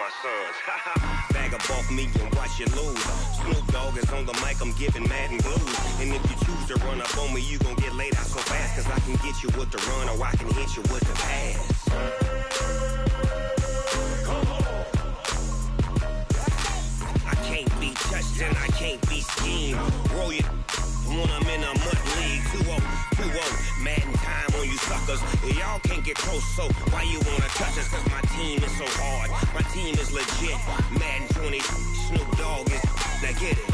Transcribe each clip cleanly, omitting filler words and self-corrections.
my sons. Bag a ball for me and watch you lose. Snoop Dogg is on the mic, I'm giving Madden blues. And if you choose to run up on me, you gon' get laid out so fast. Cause I can get you with the run or I can hit you with the pass. I can't be touched and I can't be schemed. Roll you when I'm in a mud league. 2-0, 2-0, Madden time on you suckers. Y'all can't get close, so why you wanna touch us? Cause my team is so hard, my team is legit. Madden 20, Snoop Dogg is, now get it.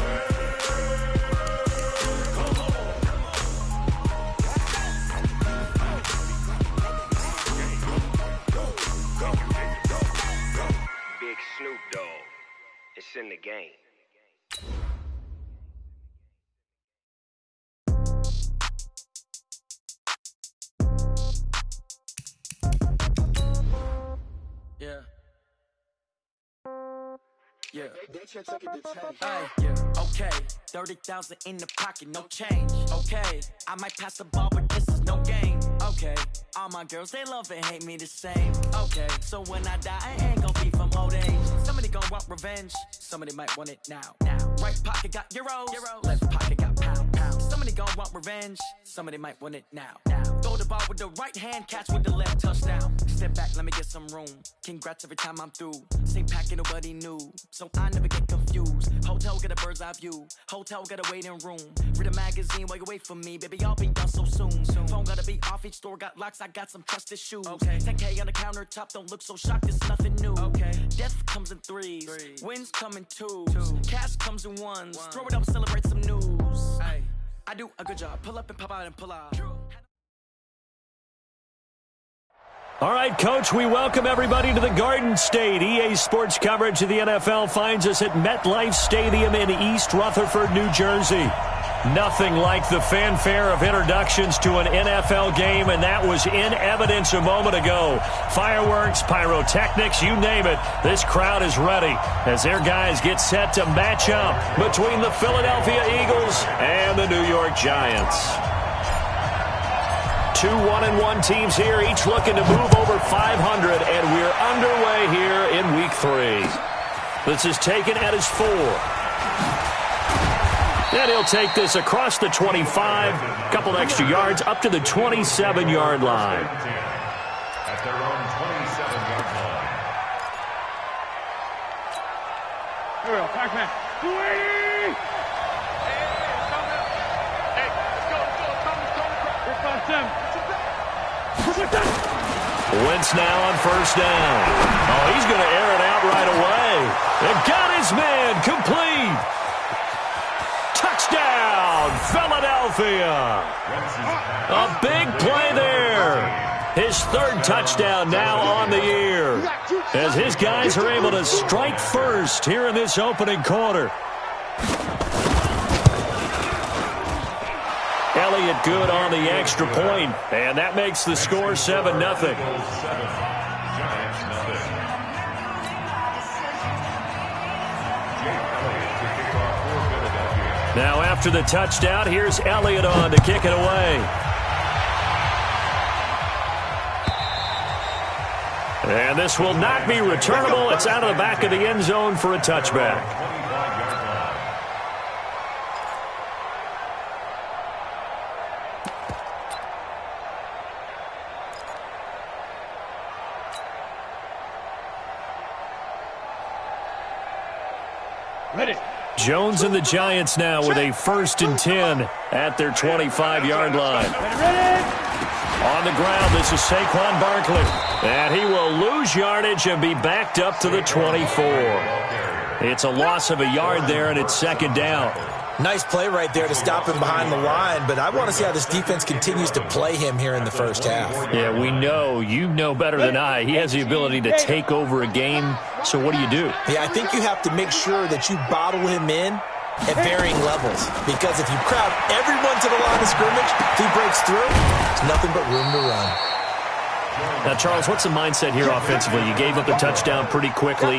Big Snoop Dogg, it's in the game. Yeah. Yeah. Yeah. Okay. 30,000 in the pocket, no change. Okay. I might pass the ball, but this is no game. Okay. All my girls, they love and hate me the same. Okay. So when I die, I ain't gonna be from old age. Somebody gonna want revenge. Somebody might want it now. Right pocket got euros. Left pocket got pounds. Somebody gonna want revenge. Somebody might want it now. Throw the ball with the right hand, catch with the left, touchdown. Step back, let me get some room. Congrats every time I'm through. Same packet, nobody knew, so I never get confused. Hotel get a bird's eye view. Hotel got a waiting room. Read a magazine while you wait for me, baby. I'll be done so soon. Phone gotta be off. Each store got locks. I got some trusted shoes. Okay. 10K on the countertop. Don't look so shocked. It's nothing new. Okay. Death comes in threes. Wins come in twos. Cash comes in ones. Throw it up, celebrate some news. Ay. I do a good job. Pull up and pop out and pull out. All right, Coach, we welcome everybody to the Garden State. EA Sports coverage of the NFL finds us at MetLife Stadium in East Rutherford, New Jersey. Nothing like the fanfare of introductions to an NFL game, and that was in evidence a moment ago. Fireworks, pyrotechnics, you name it. This crowd is ready as their guys get set to match up between the Philadelphia Eagles and the New York Giants. Two 1-1 teams here, each looking to move over 500, and we're underway here in Week 3. This is taken at his 4. And he'll take this across the 25, couple extra yards, up to the 27-yard line. At their own 27-yard line. Here we go, Pac-Man. Wentz now on first down. Oh, he's going to air it out right away. And got his man complete. Touchdown, Philadelphia. A big play there. His third touchdown now on the year, as his guys are able to strike first here in this opening quarter. Elliott good on the extra point, and that makes the score 7-0. Now after the touchdown, here's Elliott on to kick it away. And this will not be returnable. It's out of the back of the end zone for a touchback. Jones and the Giants now with a 1st and 10 at their 25-yard line. On the ground, this is Saquon Barkley. And he will lose yardage and be backed up to the 24. It's a loss of a yard there, and it's 2nd down. Nice play right there to stop him behind the line, but I want to see how this defense continues to play him here in the first half. Yeah, we know. You know better than I. He has the ability to take over a game, so what do you do? Yeah, I think you have to make sure that you bottle him in at varying levels, because if you crowd everyone to the line of scrimmage, if he breaks through, there's nothing but room to run. Now, Charles, what's the mindset here offensively? You gave up a touchdown pretty quickly.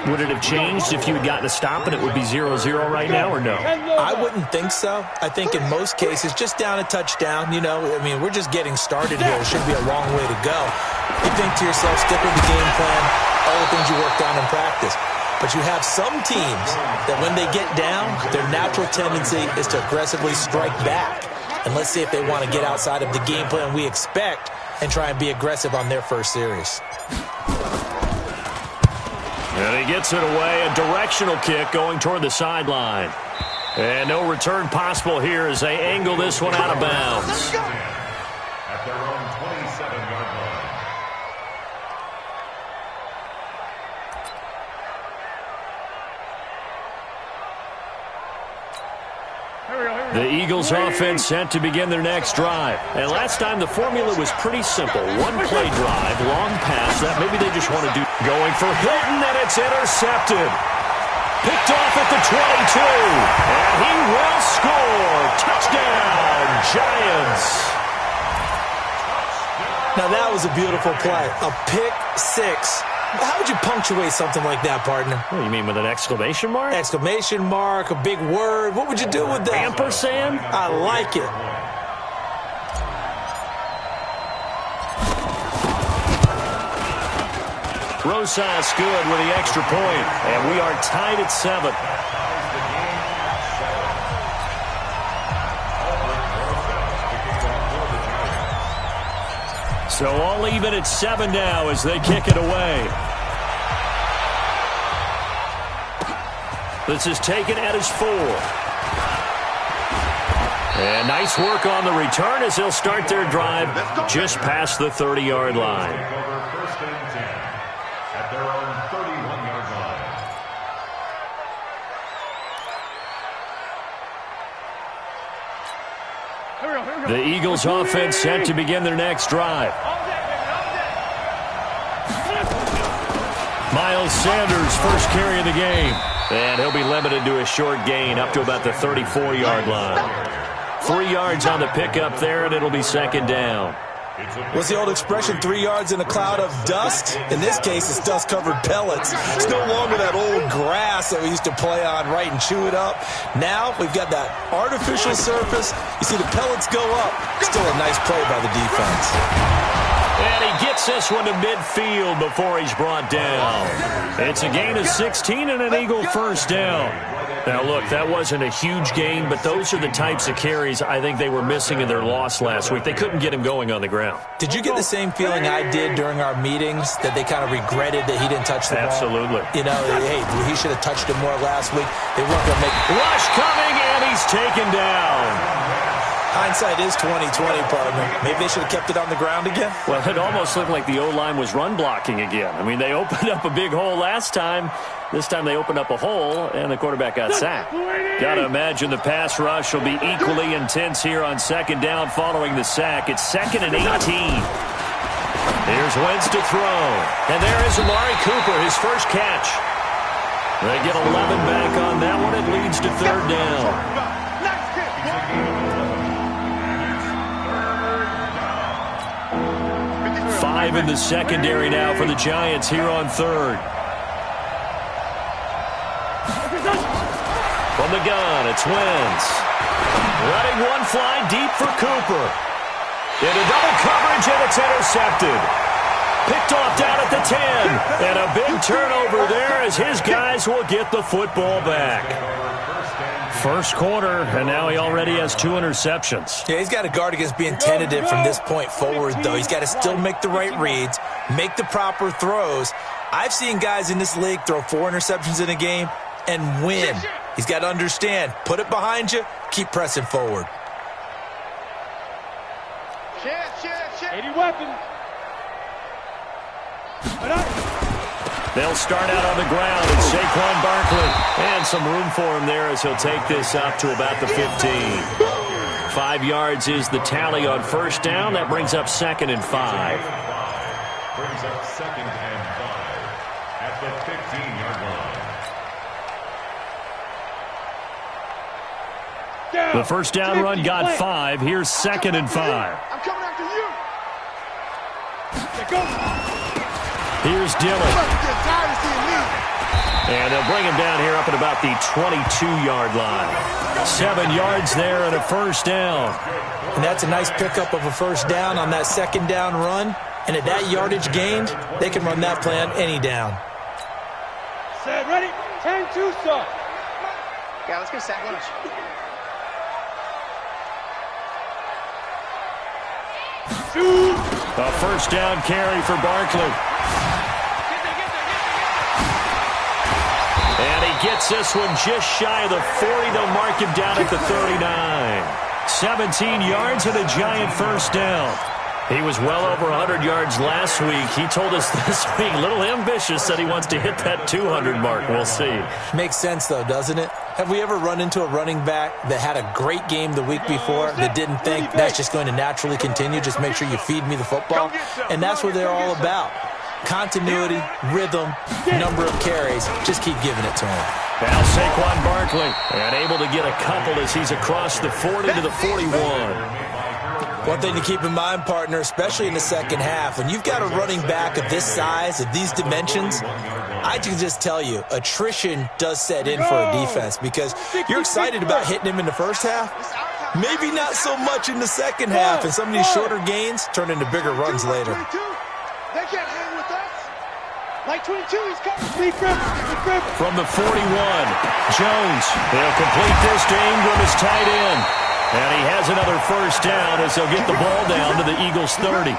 Would it have changed if you had gotten a stop and it would be 0-0 right now, or no? I wouldn't think so. I think in most cases, just down a touchdown, we're just getting started here. It should be a long way to go. You think to yourself, stick with the game plan, all the things you worked on in practice. But you have some teams that when they get down, their natural tendency is to aggressively strike back. And let's see if they want to get outside of the game plan we expect and try and be aggressive on their first series. And he gets it away, a directional kick going toward the sideline. And no return possible here as they angle this one out of bounds. At their own 27-yard line. The Eagles offense set to begin their next drive. And last time the formula was pretty simple. One play drive, long pass. That maybe they just want to do. Going for Hilton, and it's intercepted. Picked off at the 22. And he will score. Touchdown, Giants. Now that was a beautiful play. A pick six. How would you punctuate something like that, partner? What do you mean, with an exclamation mark? Exclamation mark, a big word. What would you do with that? Ampersand? I like it. Rosas good with the extra point. And we are tied at 7. So all even at 7 now as they kick it away. This is taken at his 4. And nice work on the return as they'll start their drive just past the 30-yard line. First and 10 at their own 31-yard line. The Eagles offense set to begin their next drive. Miles Sanders first carry of the game. And he'll be limited to a short gain up to about the 34-yard line. 3 yards on the pickup there, and it'll be second down. What's the old expression, 3 yards in a cloud of dust? In this case, it's dust-covered pellets. It's no longer that old grass that we used to play on, right, and chew it up. Now we've got that artificial surface. You see the pellets go up. Still a nice play by the defense. And he gets this one to midfield before he's brought down. It's a gain of 16 and an Eagle first down. Now, look, that wasn't a huge gain, but those are the types of carries I think they were missing in their loss last week. They couldn't get him going on the ground. Did you get the same feeling I did during our meetings, that they kind of regretted that he didn't touch the ball? Absolutely. Hey, he should have touched it more last week. They weren't going to make it. Rush coming, and he's taken down. Hindsight is 20/20, partner. Maybe they should have kept it on the ground again. Well, it almost looked like the O-line was run blocking again. I mean, they opened up a big hole last time. This time they opened up a hole, and the quarterback got sacked. Got to imagine the pass rush will be equally intense here on second down following the sack. It's 2nd and 18. Here's Wentz to throw. And there is Amari Cooper, his first catch. They get 11 back on that one. It leads to third down. 5 in the secondary now for the Giants here on third. From the gun, it's Wentz. Letting one fly deep for Cooper. Into double coverage, and it's intercepted. Picked off down at the 10. And a big turnover there as his guys will get the football back. First quarter, and now he already has 2 interceptions. Yeah, he's got to guard against being tentative from this point forward, though. He's got to still make the right reads, make the proper throws. I've seen guys in this league throw 4 interceptions in a game and win. He's got to understand, put it behind you, keep pressing forward. 80 weapons. They'll start out on the ground. It's Saquon Barkley. And some room for him there as he'll take this up to about the 15. 5 yards is the tally on first down. That brings up 2nd and 5. Brings up 2nd and 5 at the 15-yard line. The first down run got 5. Here's 2nd and 5. I'm coming after you. Here's Dillon. And they'll bring him down here up at about the 22-yard line. 7 yards there and a first down. And that's a nice pickup of a first down on that second down run. And at that yardage gained, they can run that play on any down. Set, ready, 10-2, start. Yeah, let's go sack lunch. A first down carry for Barkley. And he gets this one just shy of the 40. They'll mark him down at the 39. 17 yards and a giant first down. He was well over 100 yards last week. He told us this week, a little ambitious, that he wants to hit that 200 mark. We'll see. Makes sense, though, doesn't it? Have we ever run into a running back that had a great game the week before that didn't think that's just going to naturally continue? Just make sure you feed me the football. And that's what they're all about. Continuity, rhythm, number of carries. Just keep giving it to him. Now Saquon Barkley, and able to get a couple as he's across the 40 to the 41. One thing to keep in mind, partner, especially in the second half, when you've got a running back of this size, of these dimensions, I can just tell you, attrition does set in for a defense because you're excited about hitting him in the first half. Maybe not so much in the second half, and some of these shorter gains turn into bigger runs later. They can't hang with us. Like 22, he's coming. From the 41, Jones. They'll complete this to Ingram as tight end. And he has another first down as they'll get the ball down to the Eagles' 30.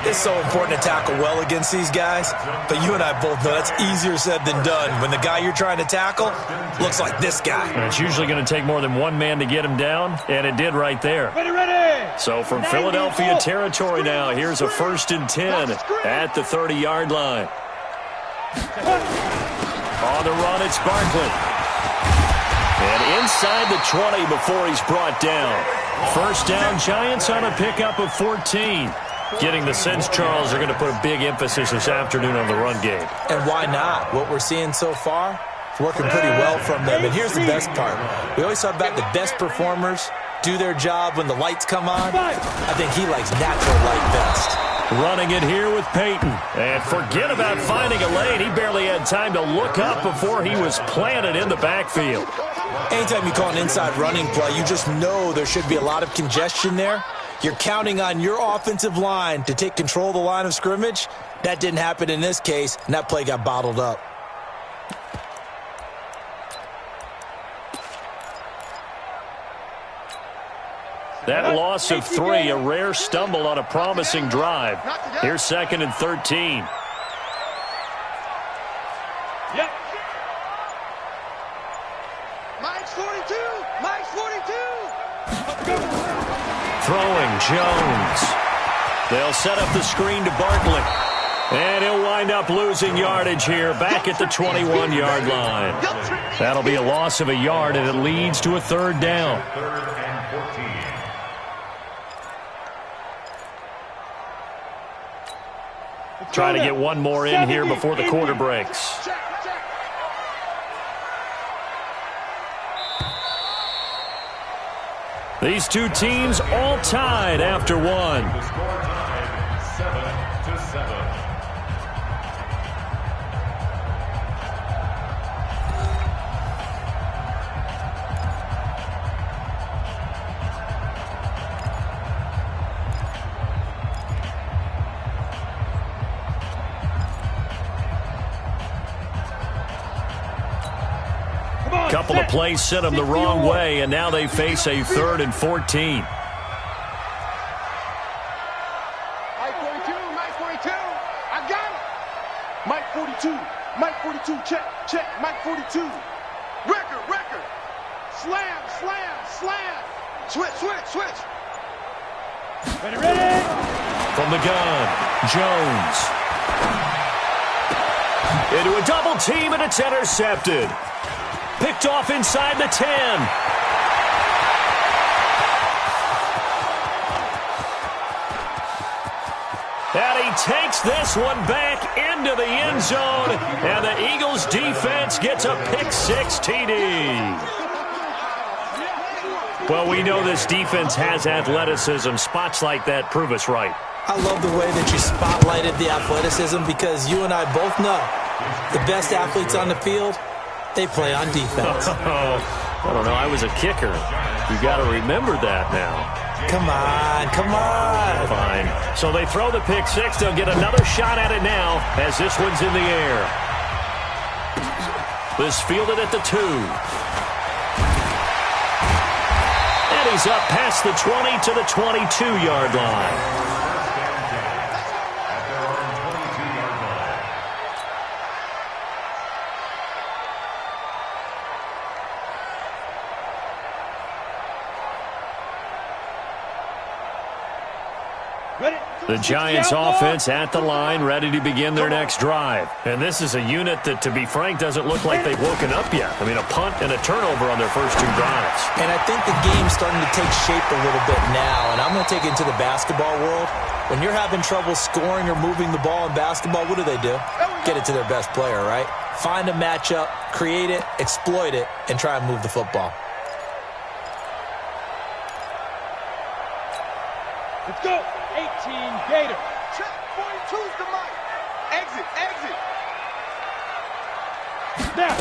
It's so important to tackle well against these guys, but you and I both know that's easier said than done when the guy you're trying to tackle looks like this guy. And it's usually going to take more than one man to get him down, and it did right there. Ready. So from Philadelphia territory now, here's a 1st and 10 at the 30-yard line. On the run, it's Barkley. And inside the 20 before he's brought down. First down, Giants on a pickup of 14. Getting the sense, Charles, they're going to put a big emphasis this afternoon on the run game. And why not? What we're seeing so far, it's working pretty well from them. And here's the best part. We always talk about the best performers do their job when the lights come on. I think he likes natural light best. Running it here with Peyton. And forget about finding a lane. He barely had time to look up before he was planted in the backfield. Anytime you call an inside running play, you just know there should be a lot of congestion there. You're counting on your offensive line to take control of the line of scrimmage. That didn't happen in this case, and that play got bottled up. That loss of 3, a rare stumble on a promising drive. Here's 2nd and 13. Yep. Mike's 42. Mike's 42. Throwing Jones. They'll set up the screen to Barkley. And he'll wind up losing yardage here back at the 21-yard line. That'll be a loss of a yard, and it leads to a 3rd down. 3rd and 14. Trying to get one more in here before the quarter breaks. These two teams all tied after one. The score time, 7-7. Couple of plays sent them the wrong way, and now they face a 3rd and 14. Mike 42, Mike 42. I got it. Mike 42. Mike 42. Check. Mike 42. Record. Slam. Switch. Ready. From the gun, Jones. Into a double team, and it's intercepted. Picked off inside the 10. And he takes this one back into the end zone. And the Eagles defense gets a pick-6 TD. Well, we know this defense has athleticism. Spots like that prove us right. I love the way that you spotlighted the athleticism because you and I both know the best athletes on the field, they play on defense. I don't know. I was a kicker. You got to remember that now. Come on, come on. Fine. So they throw the pick six. They'll get another shot at it now as this one's in the air. This fielded at the 2. And he's up past the 20 to the 22-yard line. The Giants offense at the line, ready to begin their next drive. And this is a unit that, to be frank, doesn't look like they've woken up yet. I mean, a punt and a turnover on their first 2 drives. And I think the game's starting to take shape a little bit now. And I'm going to take it into the basketball world. When you're having trouble scoring or moving the ball in basketball, what do? Get it to their best player, right? Find a matchup, create it, exploit it, and try and move the football. Let's go. 18 Gator. Check. 42's the mic. Exit. Snap.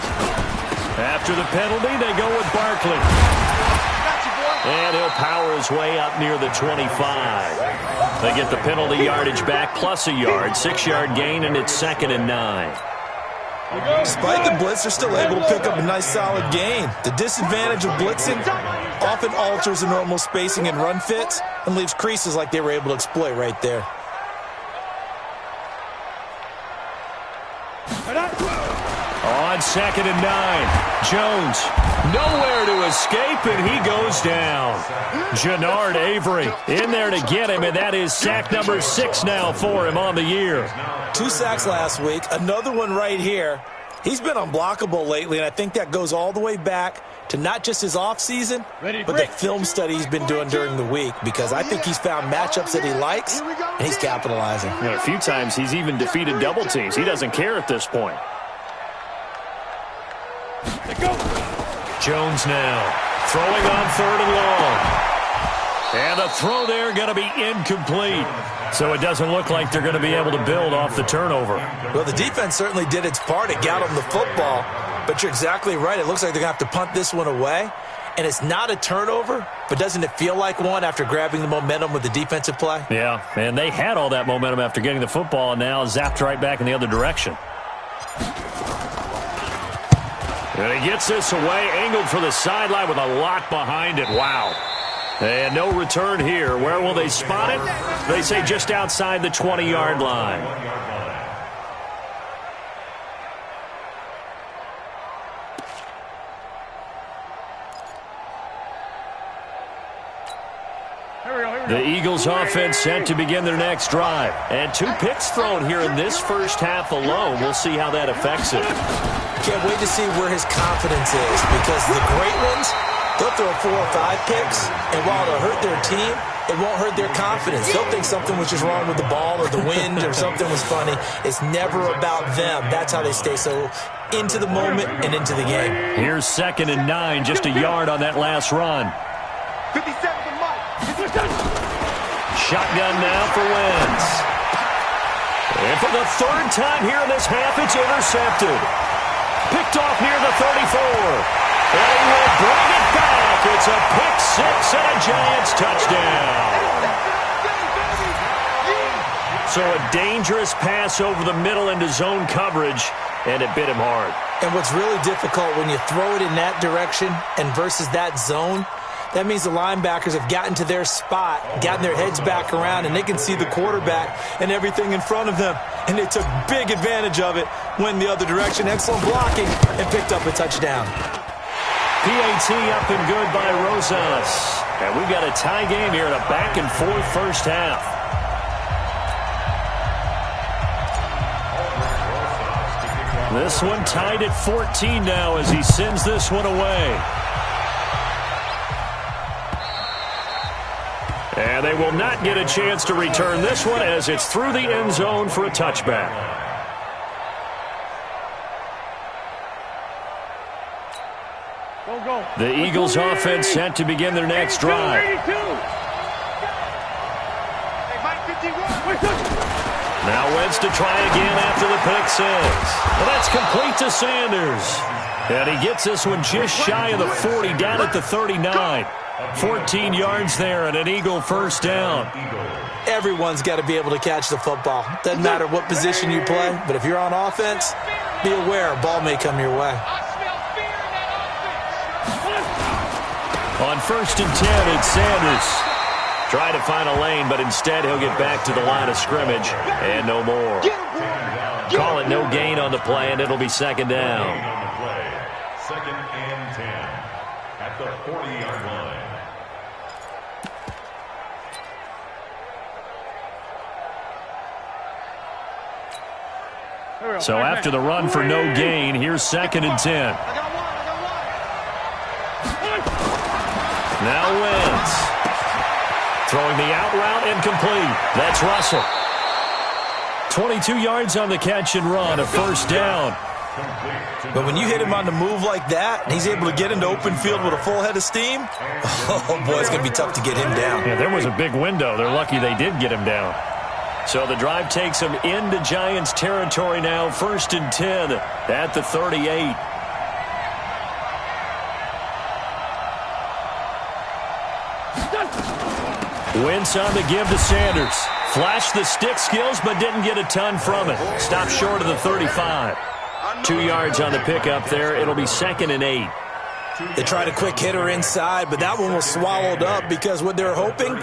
After the penalty, they go with Barkley. Got you, boy. And he'll power his way up near the 25. They get the penalty yardage back plus a yard, 6-yard gain, and it's 2nd and 9. Despite the blitz, they're still able to pick up a nice solid gain. The disadvantage of blitzing often alters the normal spacing and run fits and leaves creases like they were able to exploit right there. On 2nd and 9, Jones nowhere to escape, and he goes down. Jannard Avery in there to get him, and that is sack number 6 now for him on the year. 2 sacks last week, another one right here. He's been unblockable lately, and I think that goes all the way back to not just his offseason, but the film study he's been doing during the week, because I think he's found matchups that he likes, and he's capitalizing. You know, a few times he's even defeated double teams. He doesn't care at this point. Jones now throwing on 3rd and long. And the throw there going to be incomplete. So it doesn't look like they're going to be able to build off the turnover. Well, the defense certainly did its part. It got them the football. But you're exactly right. It looks like they're going to have to punt this one away. And it's not a turnover, but doesn't it feel like one after grabbing the momentum with the defensive play? Yeah, and they had all that momentum after getting the football, and now zapped right back in the other direction. And he gets this away, angled for the sideline with a lot behind it. Wow. And no return here. Where will they spot it? They say just outside the 20-yard line. The Eagles offense set to begin their next drive. And 2 picks thrown here in this first half alone. We'll see how that affects it. Can't wait to see where his confidence is, because the great ones, they'll throw 4 or 5 picks, and while it'll hurt their team, it won't hurt their confidence. They'll think something was just wrong with the ball or the wind or something was funny. It's never about them. That's how they stay so into the moment and into the game. Here's 2nd and 9, just a yard on that last run. 57 to Mike. Shotgun now for Wentz. And for the 3rd time here in this half, it's intercepted. Picked off near the 34. And he will bring it back. It's a pick 6 and a Giants touchdown. So a dangerous pass over the middle into zone coverage, and it bit him hard. And what's really difficult when you throw it in that direction and versus that zone, that means the linebackers have gotten to their spot, gotten their heads back around, and they can see the quarterback and everything in front of them. And they took big advantage of it, went the other direction, excellent blocking, and picked up a touchdown. PAT up and good by Rosas. And we've got a tie game here in a back-and-forth first half. This one tied at 14 now as he sends this one away. And they will not get a chance to return this one as it's through the end zone for a touchback. The Eagles offense set to begin their next drive. Hey, Mike, get Now Wentz to try again after the pick six. Well, that's complete to Sanders. And he gets this one just shy of the 40, down at the 39. 14 yards there and an Eagle first down. Everyone's got to be able to catch the football. Doesn't matter what position you play, but if you're on offense, be aware a ball may come your way. On 1st and 10, it's Sanders. Try to find a lane, but instead he'll get back to the line of scrimmage and no more. Call it no gain on the play, and it'll be second down. Second and 10 at the 40-yard line. So after the run for no gain, here's 2nd and 10. Now Wentz. Throwing the out route incomplete. That's Russell. 22 yards on the catch and run, a first down. But when you hit him on the move like that, and he's able to get into open field with a full head of steam, oh, boy, it's going to be tough to get him down. Yeah, there was a big window. They're lucky they did get him down. So the drive takes him into Giants territory now. 1st and 10 at the 38. Wentz on the give to Sanders. Flashed the stick skills, but didn't get a ton from it. Stopped short of the 35. 2 yards on the pickup there. It'll be 2nd and 8. They tried a quick hitter inside, but that one was swallowed up because what they're hoping,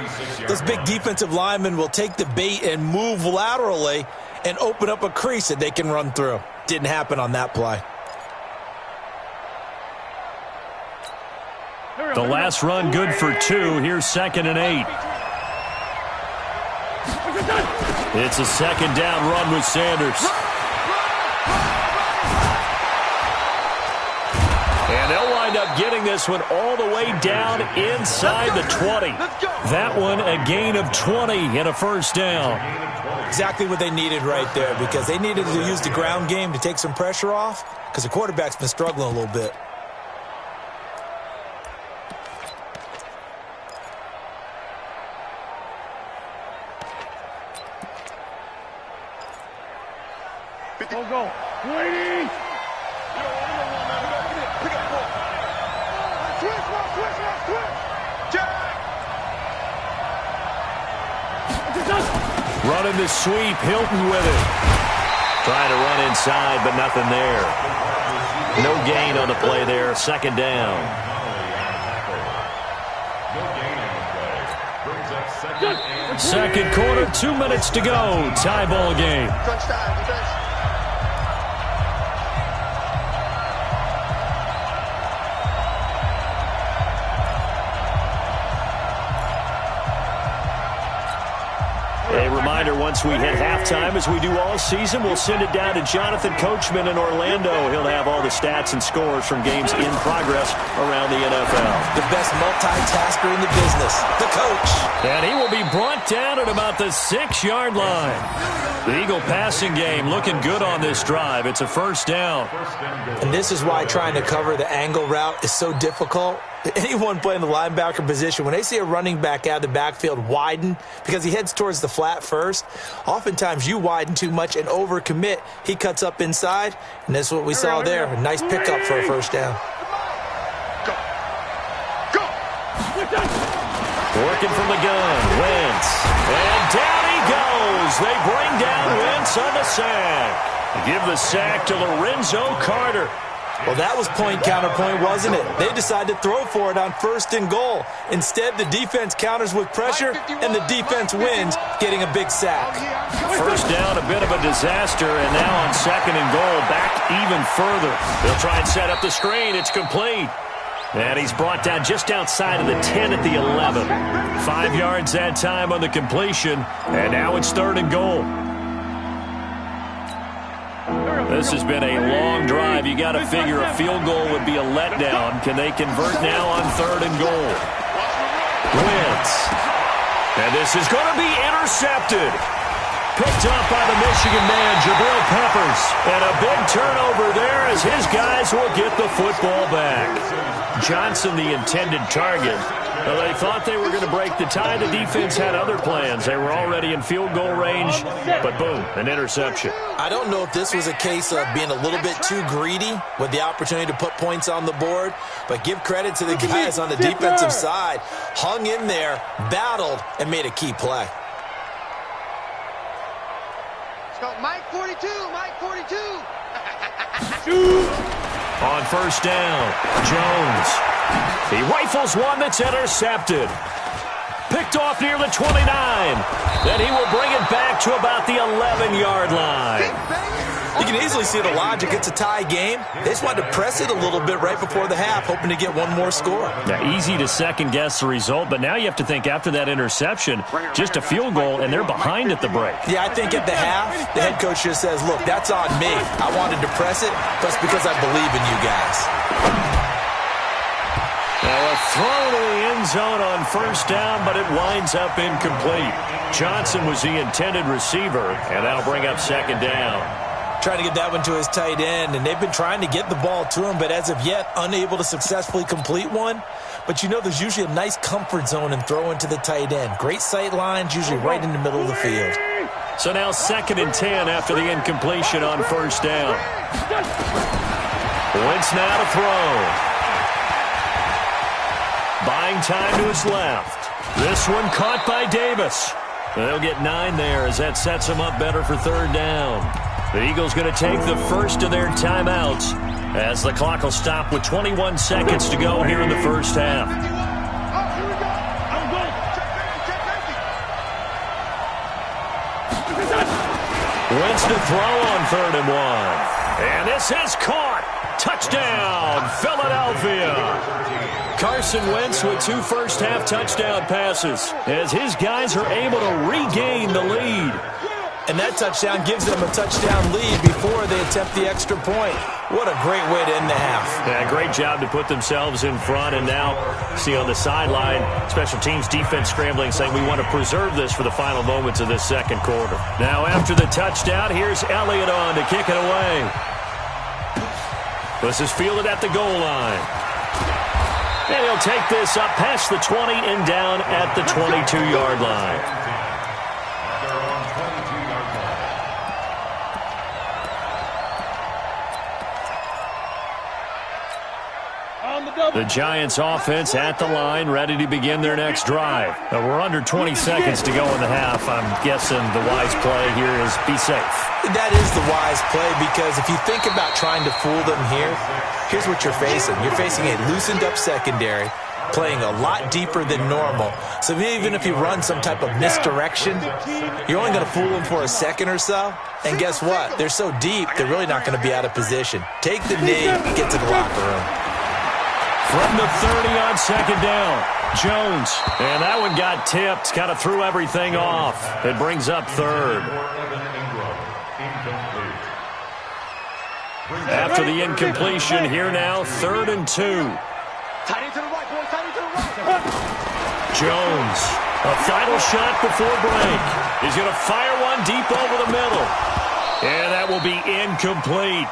those big defensive linemen will take the bait and move laterally and open up a crease that they can run through. Didn't happen on that play. The last run good for 2. Here's 2nd and 8. It's a second down run with Sanders. And they'll wind up getting this one all the way down inside the 20. That one a gain of 20 and a first down. Exactly what they needed right there, because they needed to use the ground game to take some pressure off, because the quarterback's been struggling a little bit. Go. Waiting. Running the sweep, Hilton with it. Trying to run inside, but nothing there. No gain on the play there. Second down. Second quarter, 2 minutes to go. Tie ball game. A reminder, once we hit halftime, as we do all season, we'll send it down to Jonathan Coachman in Orlando. He'll have all the stats and scores from games in progress around the NFL. The best multitasker in the business, the coach. And he will be brought down at about the 6-yard line. The Eagle passing game looking good on this drive. It's a first down. And this is why trying to cover the angle route is so difficult. Anyone playing the linebacker position, when they see a running back out of the backfield widen because he heads towards the flat first, oftentimes you widen too much and overcommit. He cuts up inside, and that's what we saw there. A nice pickup for a first down. Working from the gun, Wentz. And down he goes. They bring down Wentz on the sack. Give the sack to Lorenzo Carter. Well, that was point counterpoint, wasn't it? They decided to throw for it on 1st and goal. Instead, the defense counters with pressure, and the defense wins, getting a big sack. First down, a bit of a disaster, and now on 2nd and goal, back even further. They'll try and set up the screen. It's complete. And he's brought down just outside of the 10 at the 11. 5 yards that time on the completion, and now it's 3rd and goal. This has been a long drive. You got to figure a field goal would be a letdown. Can they convert now on 3rd and goal? Wentz. And this is going to be intercepted. Picked up by the Michigan man, Jabril Peppers. And a big turnover there as his guys will get the football back. Johnson, the intended target. Well, they thought they were going to break the tie. The defense had other plans. They were already in field goal range, but boom, an interception. I don't know if this was a case of being a little bit too greedy with the opportunity to put points on the board, but give credit to the guys on the defensive side. Hung in there, battled, and made a key play. Let's go, Mike 42, Mike 42. On first down, Jones. He rifles one that's intercepted. Picked off near the 29. Then he will bring it back to about the 11-yard line. You can easily see the logic. It's a tie game. They just wanted to press it a little bit right before the half, hoping to get one more score. Yeah, easy to second-guess the result, but now you have to think after that interception, just a field goal, and they're behind at the break. Yeah, I think at the half, the head coach just says, look, that's on me. I wanted to press it, but it's because I believe in you guys. Now a throw to the end zone on first down, but it winds up incomplete. Johnson was the intended receiver, and that'll bring up second down. Trying to get that one to his tight end, and they've been trying to get the ball to him, but as of yet, unable to successfully complete one. But you know there's usually a nice comfort zone in throwing to the tight end. Great sight lines, usually right in the middle of the field. So now 2nd and 10 after the incompletion on first down. Wentz now to throw. Buying time to his left. This one caught by Davis. They'll get 9 there as that sets them up better for third down. The Eagles going to take the first of their timeouts as the clock will stop with 21 seconds to go here in the first half. Wentz to throw on 3rd and 1. And this is caught. Touchdown, Philadelphia. Carson Wentz with 2 first-half touchdown passes as his guys are able to regain the lead. And that touchdown gives them a touchdown lead before they attempt the extra point. What a great way to end the half. Yeah, great job to put themselves in front. And now, see on the sideline, special teams defense scrambling, saying we want to preserve this for the final moments of this second quarter. Now, after the touchdown, here's Elliott on to kick it away. This is fielded at the goal line. And he'll take this up past the 20 and down at the 22-yard line. The Giants offense at the line, ready to begin their next drive. Now, we're under 20 seconds to go in the half. I'm guessing the wise play here is be safe. That is the wise play because if you think about trying to fool them here, here's what you're facing. You're facing a loosened up secondary, playing a lot deeper than normal. So even if you run some type of misdirection, you're only going to fool them for a second or so. And guess what? They're so deep, they're really not going to be out of position. Take the knee and get to the locker room. From the 30 on second down, Jones. And that one got tipped, kind of threw everything off. It brings up 3rd. After the incompletion, here now, 3rd and 2. Tight end to the right, boy. Tight end to the right. Jones, a final shot before break. He's going to fire one deep over the middle. And that will be incomplete.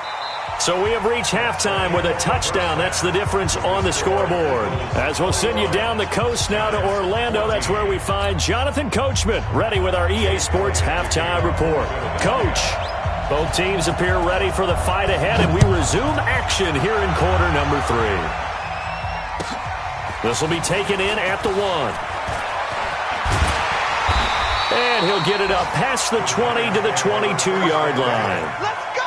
So we have reached halftime with a touchdown. That's the difference on the scoreboard. As we'll send you down the coast now to Orlando, that's where we find Jonathan Coachman, ready with our EA Sports Halftime Report. Coach, both teams appear ready for the fight ahead, and we resume action here in quarter number 3. This will be taken in at the 1. And he'll get it up past the 20 to the 22-yard line. Let's go!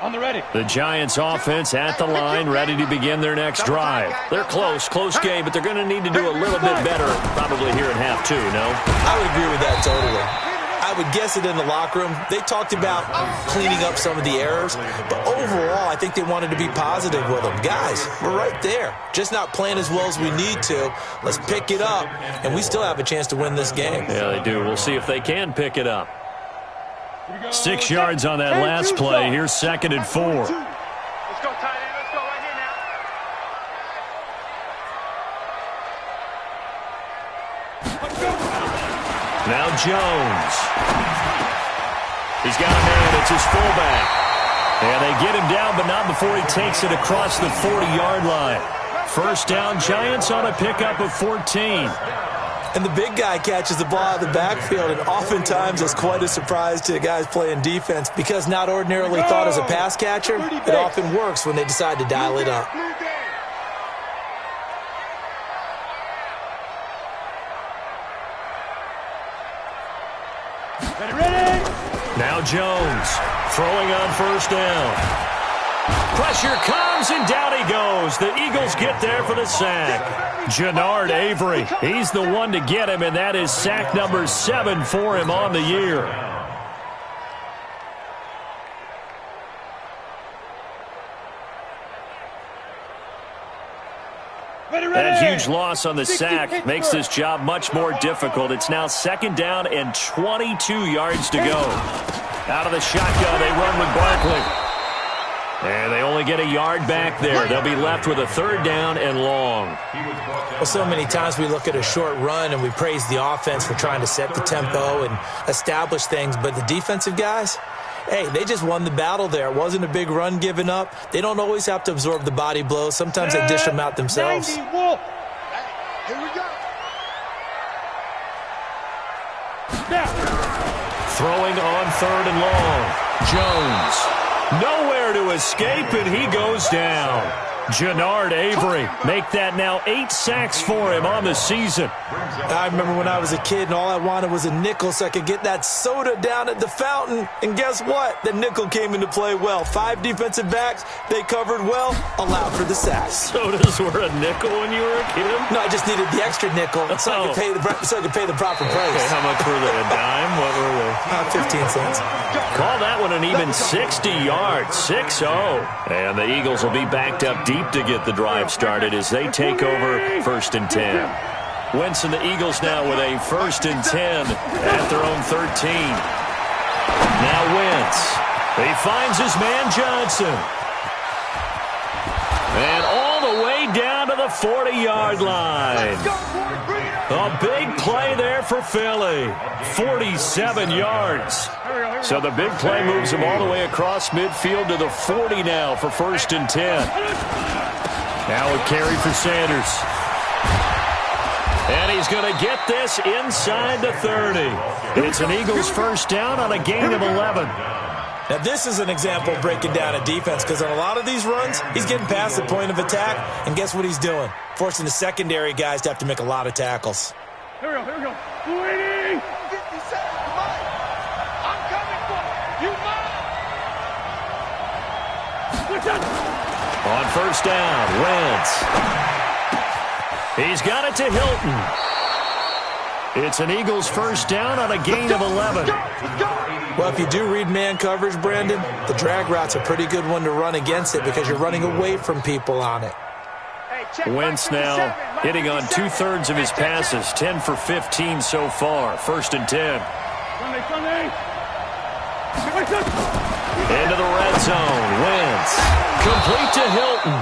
On the ready. The Giants offense at the line, ready to begin their next drive. They're close game, but they're going to need to do a little bit better probably here in half 2, no? I would agree with that totally. I would guess it in the locker room. They talked about cleaning up some of the errors, but overall, I think they wanted to be positive with them. Guys, we're right there. Just not playing as well as we need to. Let's pick it up, and we still have a chance to win this game. Yeah, they do. We'll see if they can pick it up. 6 yards on that last play. Here's 2nd and 4. Let's go, tight end. Let's go right here now. Now Jones. He's got a man. It's his fullback. And they get him down, but not before he takes it across the 40-yard line. First down, Giants on a pickup of 14. And the big guy catches the ball out of the backfield, and oftentimes it's quite a surprise to the guys playing defense because not ordinarily thought as a pass catcher, it often works when they decide to dial it up. Now Jones throwing on first down. Pressure comes, and down he goes. The Eagles get there for the sack. Jannard Avery, he's the one to get him, and that is sack number 7 for him on the year. That huge loss on the sack makes this job much more difficult. It's now second down and 22 yards to go. Out of the shotgun, they run with Barkley. And they only get a yard back there. They'll be left with a third down and long. Well, so many times we look at a short run and we praise the offense for trying to set the tempo and establish things. But the defensive guys, hey, they just won the battle there. It wasn't a big run given up. They don't always have to absorb the body blows. Sometimes they dish them out themselves. Here we go. Throwing on third and long. Jones. Nowhere to escape, and he goes down. Jannard Avery, make that now 8 sacks for him on the season. I remember when I was a kid and all I wanted was a nickel so I could get that soda down at the fountain. And guess what? The nickel came into play well. 5 defensive backs, they covered well, allowed for the sacks. Sodas were a nickel when you were a kid? No, I just needed the extra nickel so I could pay the proper price. Okay, how much were they? A dime? What were they? 15 cents. Call that one an even 60 yards, 6-0. And the Eagles will be backed up deep to get the drive started as they take over first and 10. Wentz and the Eagles now with a first and 10 at their own 13. Now Wentz. He finds his man Johnson. And all the way down to the 40-yard line. A big play there for Philly. 47 yards. So the big play moves him all the way across midfield to the 40 now for first and 10. Now a carry for Sanders. And he's going to get this inside the 30. It's an Eagles first down on a gain of 11. Now, this is an example of breaking down a defense because on a lot of these runs, he's getting past the point of attack, and guess what he's doing? Forcing the secondary guys to have to make a lot of tackles. Here we go. 50 seconds, come on. I'm coming for you. On first down, Wentz. He's got it to Hilton. It's an Eagles first down on a gain of 11. Well, if you do read man coverage, Brandon, the drag route's a pretty good one to run against it because you're running away from people on it. Wentz now hitting on 2/3 of his passes, 10 for 15 so far. First and 10. Into the red zone. Wentz. Complete to Hilton.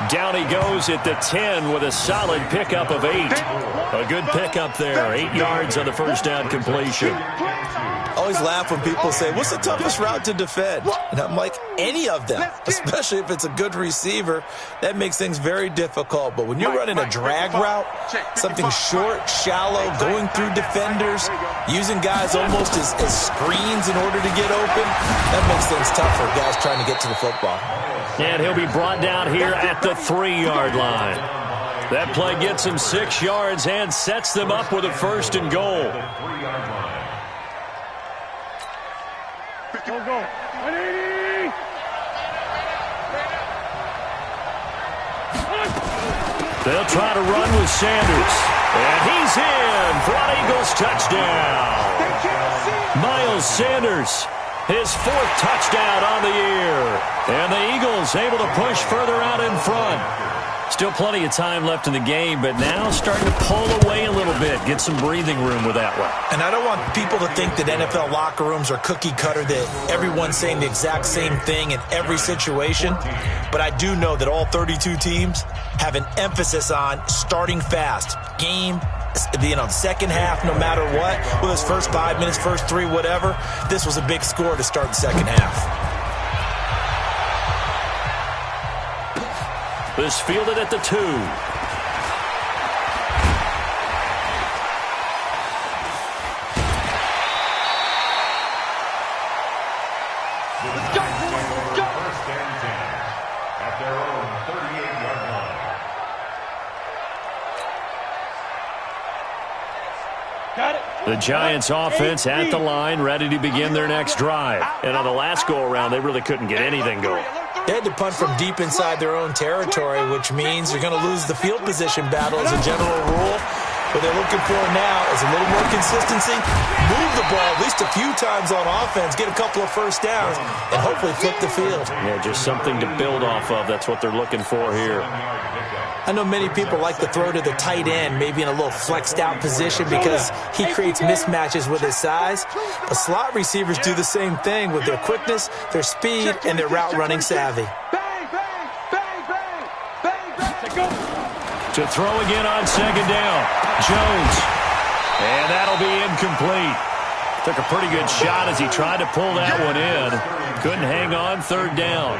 Down he goes at the 10 with a solid pickup of 8. A good pickup there. 8 yards on the first down completion. I always laugh when people say, what's the toughest route to defend? And I'm like, any of them, especially if it's a good receiver. That makes things very difficult. But when you're running a drag route, something short, shallow, going through defenders, using guys almost as screens in order to get open, that makes things tough for guys trying to get to the football. And he'll be brought down here at the 3-yard line. That play gets him 6 yards and sets them up with a first and goal. Go. 180. They'll try to run with Sanders. And he's in for an Eagles touchdown. Miles Sanders, his 4th touchdown on the year. And the Eagles able to push further out in front. Still plenty of time left in the game, but now starting to pull away a little bit. Get some breathing room with that one. And I don't want people to think that NFL locker rooms are cookie cutter, that everyone's saying the exact same thing in every situation. But I do know that all 32 teams have an emphasis on starting fast, game the second half, no matter what, with his first 5 minutes, first 3, whatever, this was a big score to start the second half. This fielded at the 2. Let's go, boys. Let's go. First and 10 at their own 38-yard line. Got it. The Giants offense at the line, ready to begin their next drive. And on the last go-around, they really couldn't get anything going. They had to punt from deep inside their own territory, which means you're going to lose the field position battle as a general rule. What they're looking for now is a little more consistency, move the ball at least a few times on offense, get a couple of first downs, and hopefully flip the field. Yeah, just something to build off of. That's what they're looking for here. I know many people like to throw to the tight end, maybe in a little flexed out position because he creates mismatches with his size. But slot receivers do the same thing with their quickness, their speed, and their route running savvy. Bang, bang, bang, bang, bang, bang. To throw again on second down, Jones. And that'll be incomplete. Took a pretty good shot as he tried to pull that one in. Couldn't hang on, third down.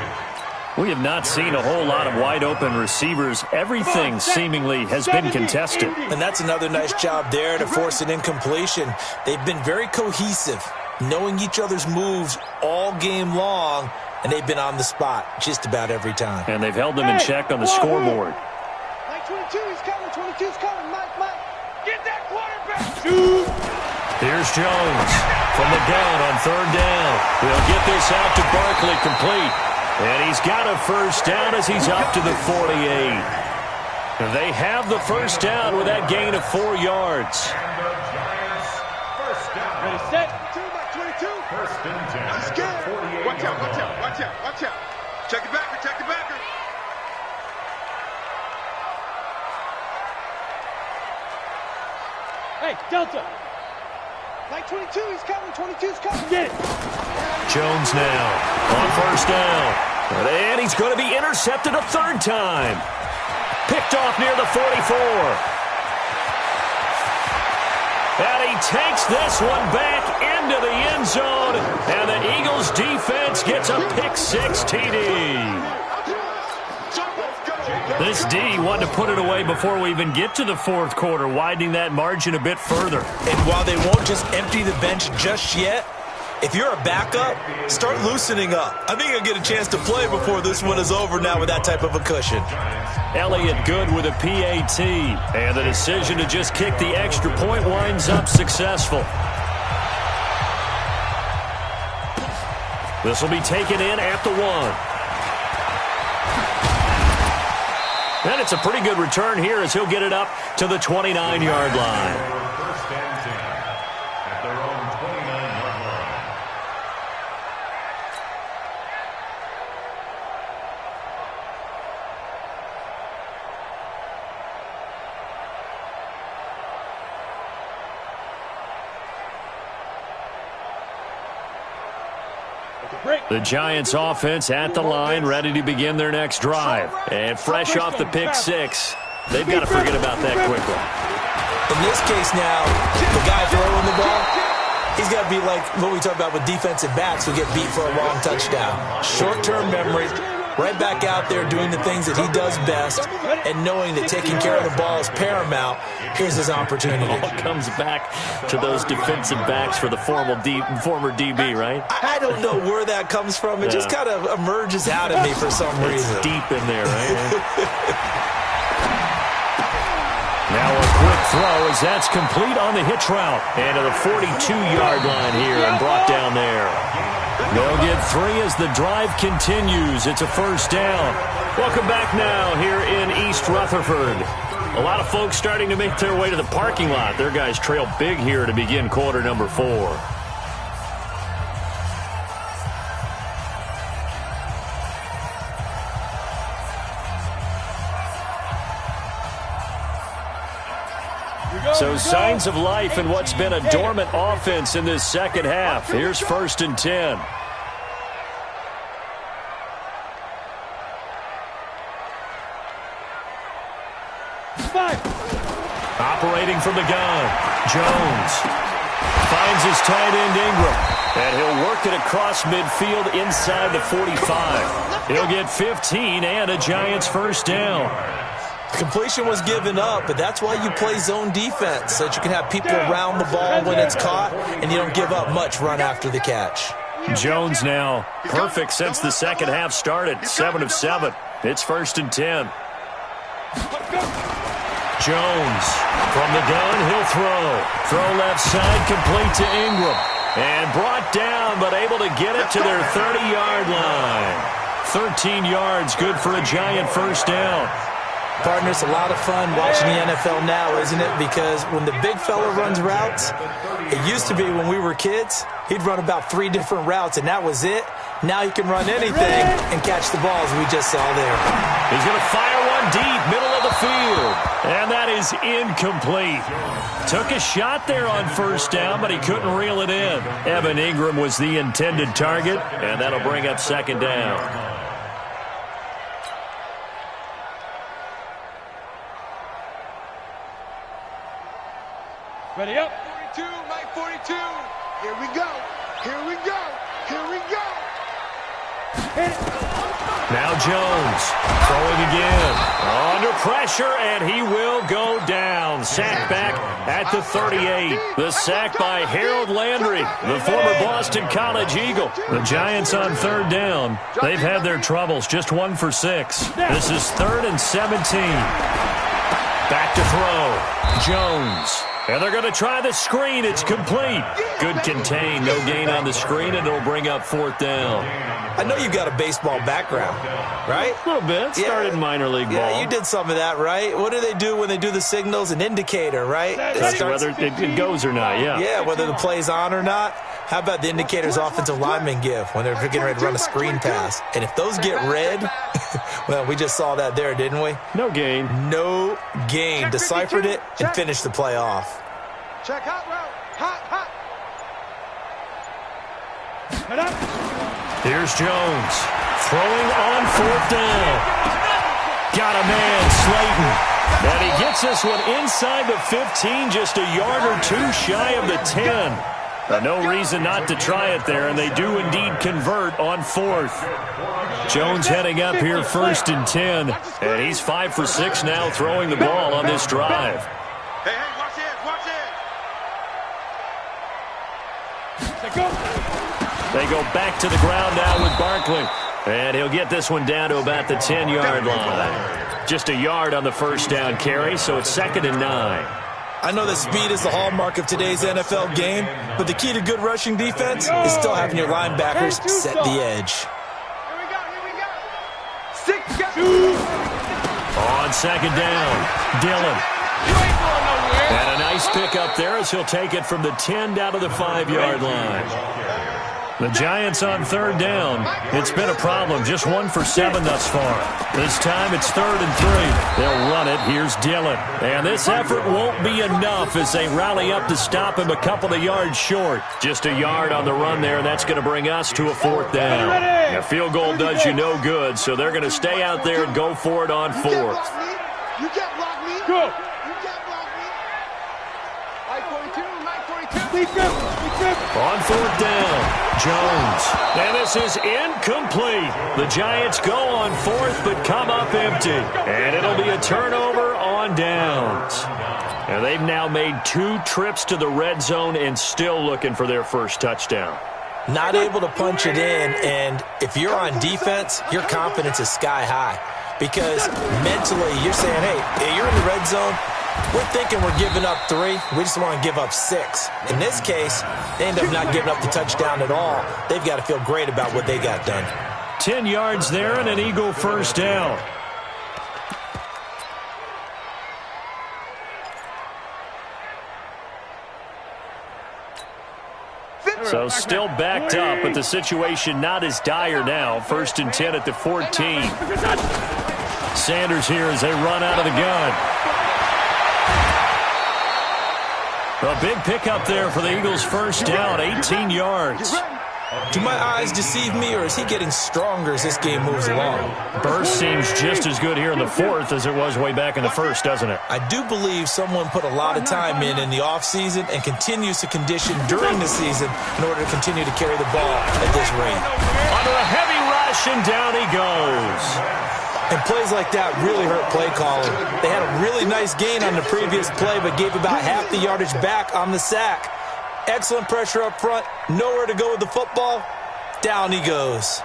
We have not seen a whole lot of wide-open receivers. Everything seemingly has been contested. And that's another nice job there to force an incompletion. They've been very cohesive, knowing each other's moves all game long, and they've been on the spot just about every time. And they've held them in check on the scoreboard. Mike 22, he's coming. 22's coming. Mike. Get that quarterback. Here's Jones from the gun on third down. They'll get this out to Barkley complete. And he's got a first down as he's up to the 48. They have the first down with that gain of 4 yards. And the Giants first down. Ready, set. 2, Mike 22. First and 10. He's scared. 48 Watch out, watch out, line. watch out, watch out. Check the backer, check the backer. Hey, Delta. Mike 22, he's coming. 22's coming. Get it. Jones now on first down. And he's going to be intercepted a third time. Picked off near the 44. And he takes this one back into the end zone. And the Eagles defense gets a pick-6 TD. This D wanted to put it away before we even get to the fourth quarter, widening that margin a bit further. And while they won't just empty the bench just yet, if you're a backup, start loosening up. I think you'll get a chance to play before this one is over now with that type of a cushion. Elliott good with a PAT. And the decision to just kick the extra point winds up successful. This will be taken in at the 1. And it's a pretty good return here as he'll get it up to the 29-yard line. First and 10 at their own 29-yard line. The Giants offense at the line, ready to begin their next drive. And fresh off the pick-6, they've got to forget about that quickly. In this case now, the guy throwing the ball, he's got to be like what we talk about with defensive backs who get beat for a long touchdown. Short-term memory, right back out there doing the things that he does best, and knowing that taking care of the ball is paramount. Here's his opportunity. It all comes back to those defensive backs for the former DB, right? I don't know where that comes from. It just kind of emerges out of me for some reason. It's deep in there, right? Now a quick throw as that's complete on the hitch route. And to the 42-yard line here and brought down there. They'll get 3 as the drive continues. It's a first down. Welcome back now here in East Rutherford. A lot of folks starting to make their way to the parking lot. Their guys trail big here to begin quarter number 4. So signs of life in what's been a dormant offense in this second half. Here's first and 10. operating from the gun. Jones finds his tight end Ingram. And he'll work it across midfield inside the 45. He'll get 15 and a Giants first down. Completion was given up, but that's why you play zone defense, so that you can have people around the ball when it's caught, and you don't give up much run after the catch. Jones now perfect since the second half started. 7 of 7. It's 1st and 10. Jones from the gun, he'll throw left side, complete to Ingram, and brought down, but able to get it to their 30-yard line. 13 yards, good for a Giant first down. Partner, it's a lot of fun watching the NFL now, isn't it? Because when the big fella runs routes, it used to be when we were kids, he'd run about 3 different routes, and that was it. Now he can run anything and catch the ball, as we just saw there. He's going to fire one deep, middle of the field. And that is incomplete. Took a shot there on first down, but he couldn't reel it in. Evan Ingram was the intended target, and that'll bring up second down. Ready up. 42, Mike 42. Here we go. Here we go. Here we go. Now Jones throwing again. Under pressure, and he will go down. Sacked back at the 38. The sack by Harold Landry, the former Boston College Eagle. The Giants on third down. They've had their troubles, just 1 for 6. This is 3rd and 17. Back to throw. Jones. And they're going to try the screen. It's complete. Good contain. No gain on the screen, and it'll bring up 4th down. I know you've got a baseball background, right? A little bit. Started minor league ball. Yeah, you did some of that, right? What do they do when they do the signals? An indicator, right? That's whether it goes or not, yeah. Yeah, whether the play's on or not. How about the indicators offensive linemen give when they're getting ready to run a screen pass? And if those get red, well, we just saw that there, didn't we? No gain. No gain. Deciphered it and finished the play off. Check hot route. Hot, hot. Head up. Here's Jones. Throwing on 4th down. Got a man, Slayton. And he gets this one inside the 15, just a yard or 2 shy of the 10. No reason not to try it there, and they do indeed convert on 4th. Jones heading up here 1st and 10, and he's 5 for 6 now throwing the ball on this drive. Hey, watch it, watch it. They go back to the ground now with Barkley, and he'll get this one down to about the 10-yard line. Just a yard on the first down carry, so it's 2nd and 9. I know that speed is the hallmark of today's NFL game, but the key to good rushing defense is still having your linebackers set the edge. Here we go. 6 guys. On 2nd down, Dillon. And a nice pick up there as he'll take it from the 10 down to the 5-yard line. The Giants on 3rd down. It's been a problem. Just 1 for 7 thus far. This time it's 3rd and 3. They'll run it. Here's Dillon. And this effort won't be enough as they rally up to stop him a couple of yards short. Just a yard on the run there. That's going to bring us to a 4th down. A field goal does you no good, so they're going to stay out there and go for it on 4th. You can't block me. Go. You can't block me. Mike 42, Mike 42. On 4th down, Jones. And this is incomplete. The Giants go on 4th but come up empty. And it'll be a turnover on downs. And they've now made 2 trips to the red zone and still looking for their first touchdown. Not able to punch it in, and if you're on defense, your confidence is sky high. Because mentally, you're saying, hey, you're in the red zone. We're thinking we're giving up 3. We just want to give up 6. In this case, they end up not giving up the touchdown at all. They've got to feel great about what they got done. 10 yards there and an Eagle first down. So still backed up, but the situation not as dire now. 1st and 10 at the 14. Sanders here as they run out of the gun. A big pickup there for the Eagles' first down, 18 yards. Do my eyes deceive me, or is he getting stronger as this game moves along? Burst seems just as good here in the fourth as it was way back in the first, doesn't it? I do believe someone put a lot of time in the offseason and continues to condition during the season in order to continue to carry the ball at this rate. Under a heavy rush, and down he goes. And plays like that really hurt play calling. They had a really nice gain on the previous play, but gave about half the yardage back on the sack. Excellent pressure up front. Nowhere to go with the football. Down he goes.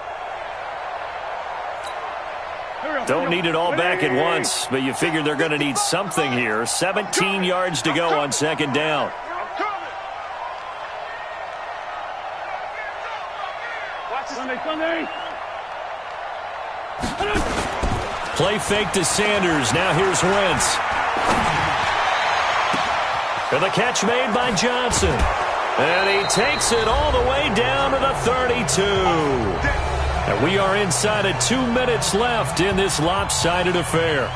Don't need it all back at once, but you figure they're going to need something here. 17 yards to go on second down. Sunday. Play fake to Sanders. Now here's Wentz. For the catch made by Johnson. And he takes it all the way down to the 32. And we are inside of 2 minutes left in this lopsided affair.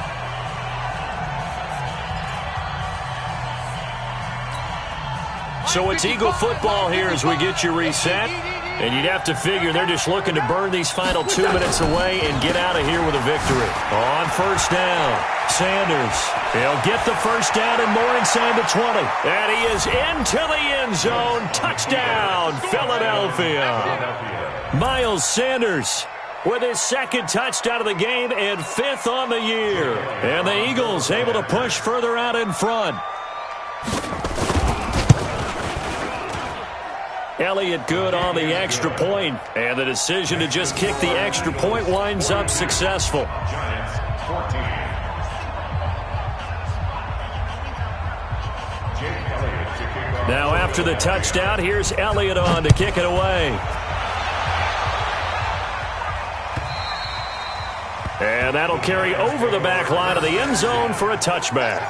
So it's Eagle football here as we get you reset. And you'd have to figure they're just looking to burn these final 2 minutes away and get out of here with a victory. On first down, Sanders. He'll get the first down and more inside the 20. And he is into the end zone. Touchdown, Philadelphia. Miles Sanders with his second touchdown of the game and fifth on the year. And the Eagles able to push further out in front. Elliott good on the extra point, and the decision to just kick the extra point winds up successful. Now after the touchdown, here's Elliott on to kick it away. And that'll carry over the back line of the end zone for a touchback.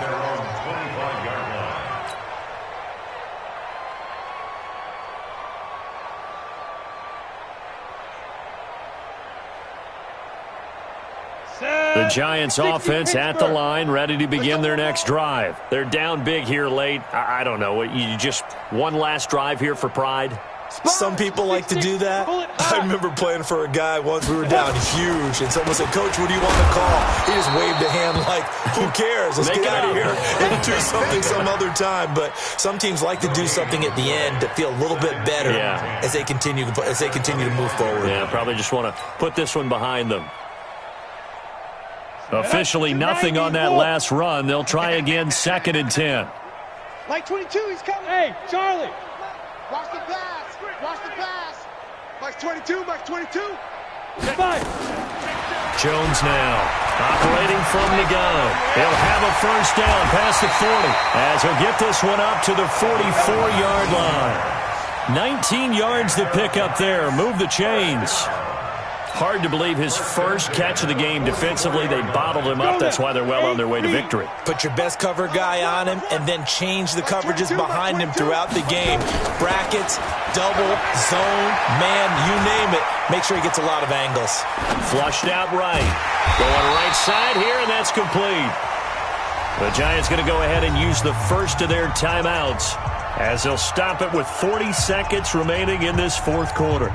The Giants offense at the line, ready to begin their next drive. They're down big here late. I don't know. You just one last drive here for pride? Some people like to do that. I remember playing for a guy once. We were down huge, and someone said, "Coach, what do you want to call?" He just waved a hand like, "Who cares? Let's get out of here and do something some other time." But some teams like to do something at the end to feel a little bit better as they continue to move forward. Yeah, probably just want to put this one behind them. Officially nothing on that last run. They'll try again, 2nd and 10. Mike 22, he's coming. Hey, Charlie. Watch the pass. Watch the pass. Mike 22, Mike 22. Five. Jones now operating from the gun. He'll have a first down past the 40 as he'll get this one up to the 44-yard line. 19 yards to pick up there. Move the chains. Hard to believe his first catch of the game defensively. They bottled him up. That's why they're well on their way to victory. Put your best cover guy on him and then change the coverages behind him throughout the game. Brackets, double, zone, man, you name it. Make sure he gets a lot of angles. Flushed out right. Going right side here, and that's complete. The Giants going to go ahead and use the first of their timeouts as they'll stop it with 40 seconds remaining in this fourth quarter.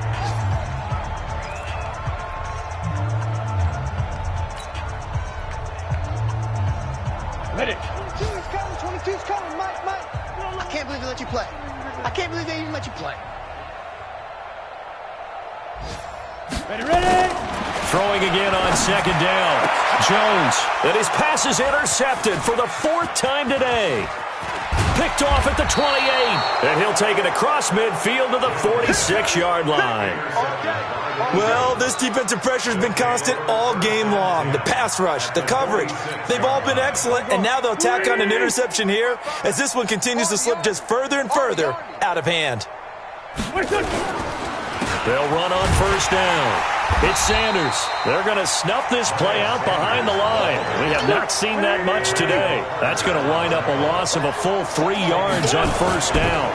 Ready. 22's coming, 22's coming, Mike. I can't believe they let you play. I can't believe they even let you play. Ready. Throwing again on 2nd down. Jones, and his pass is intercepted for the 4th time today. Picked off at the 28, and he'll take it across midfield to the 46-yard line. Well, this defensive pressure has been constant all game long. The pass rush, the coverage, they've all been excellent, and now they'll tack on an interception here as this one continues to slip just further and further out of hand. They'll run on first down. It's Sanders. They're going to snuff this play out behind the line. We have not seen that much today. That's going to wind up a loss of a full 3 yards on first down.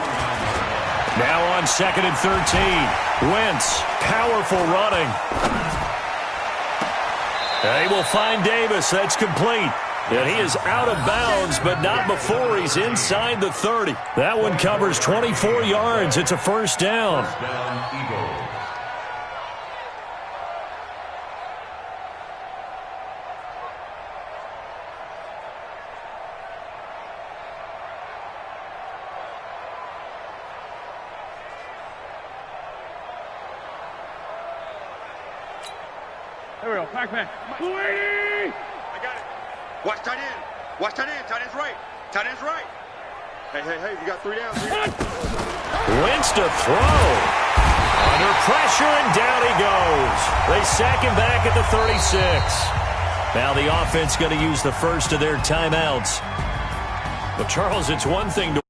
Now on 2nd and 13. Wentz, powerful running. They will find Davis. That's complete. And he is out of bounds, but not before he's inside the 30. That one covers 24 yards. It's a first down. First down, Eagles. There we go. Back. Louis! I got it. Watch tight end. Watch tight end. Tight end's right. Tight end's right. Hey, you got 3 downs. Wentz to throw. Under pressure, and down he goes. They sack him back at the 36. Now the offense going to use the first of their timeouts. But, Charles, it's one thing to